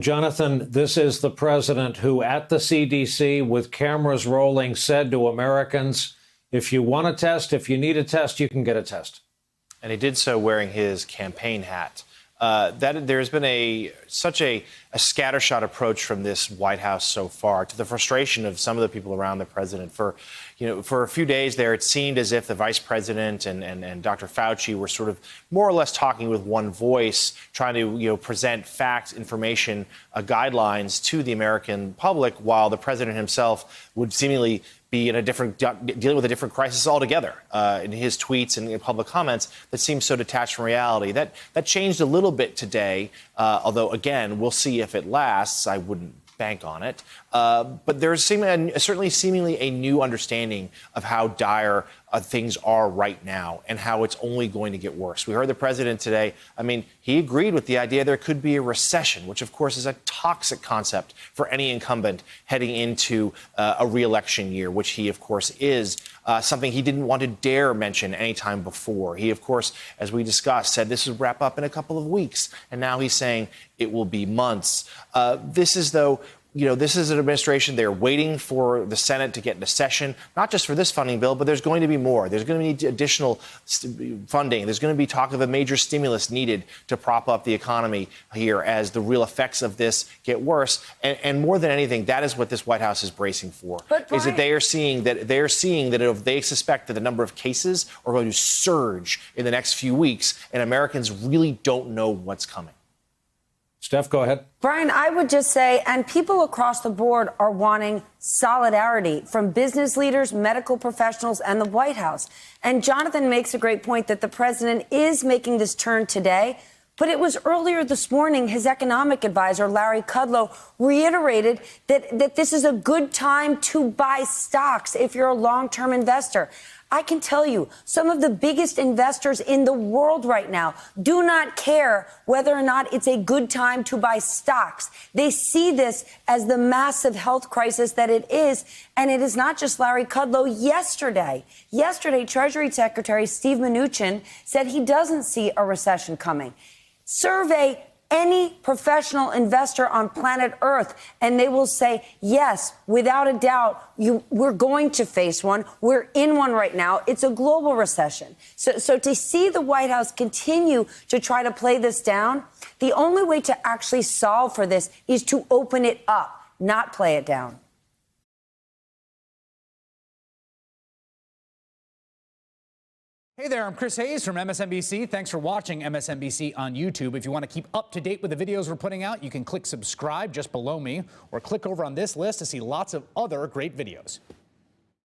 Jonathan, this is the president who, at the CDC, with cameras rolling, said to Americans, if you want a test, if you need a test, you can get a test. And he did so wearing his campaign hat. There's been such a scattershot approach from this White House so far, to the frustration of some of the people around the president. For a few days there, it seemed as if the vice president and Dr. Fauci were sort of more or less talking with one voice, trying to present facts, information, guidelines to the American public, while the president himself would seemingly be in dealing with a different crisis altogether in his tweets and in public comments that seems so detached from reality. That changed a little bit today, although, again, we'll see if it lasts. I wouldn't bank on it. But there's certainly seemingly a new understanding of how dire things are right now and how it's only going to get worse. We heard the president today. I mean, he agreed with the idea there could be a recession, which, of course, is a toxic concept for any incumbent heading into a re-election year, which he, of course, is. Something he didn't want to dare mention any time before. He, of course, as we discussed, said this would wrap up in a couple of weeks. And now he's saying it will be months. This is an administration, they're waiting for the Senate to get into session, not just for this funding bill, but there's going to be more. There's going to be additional funding. There's going to be talk of a major stimulus needed to prop up the economy here as the real effects of this get worse. And more than anything, that is what this White House is bracing for, is that they are seeing that if they suspect that the number of cases are going to surge in the next few weeks, and Americans really don't know what's coming. Steph, go ahead. Brian, I would just say, and people across the board are wanting solidarity from business leaders, medical professionals, and the White House. And Jonathan makes a great point that the president is making this turn today. But it was earlier this morning, his economic advisor, Larry Kudlow, reiterated that this is a good time to buy stocks if you're a long-term investor. I can tell you, some of the biggest investors in the world right now do not care whether or not it's a good time to buy stocks. They see this as the massive health crisis that it is. And it is not just Larry Kudlow. Yesterday, Treasury Secretary Steve Mnuchin said he doesn't see a recession coming. Survey any professional investor on planet Earth, and they will say, yes, without a doubt, we're going to face one. We're in one right now. It's a global recession. So to see the White House continue to try to play this down, the only way to actually solve for this is to open it up, not play it down. Hey there, I'm Chris Hayes from MSNBC. Thanks for watching MSNBC on YouTube. If you want to keep up to date with the videos we're putting out, you can click subscribe just below me or click over on this list to see lots of other great videos.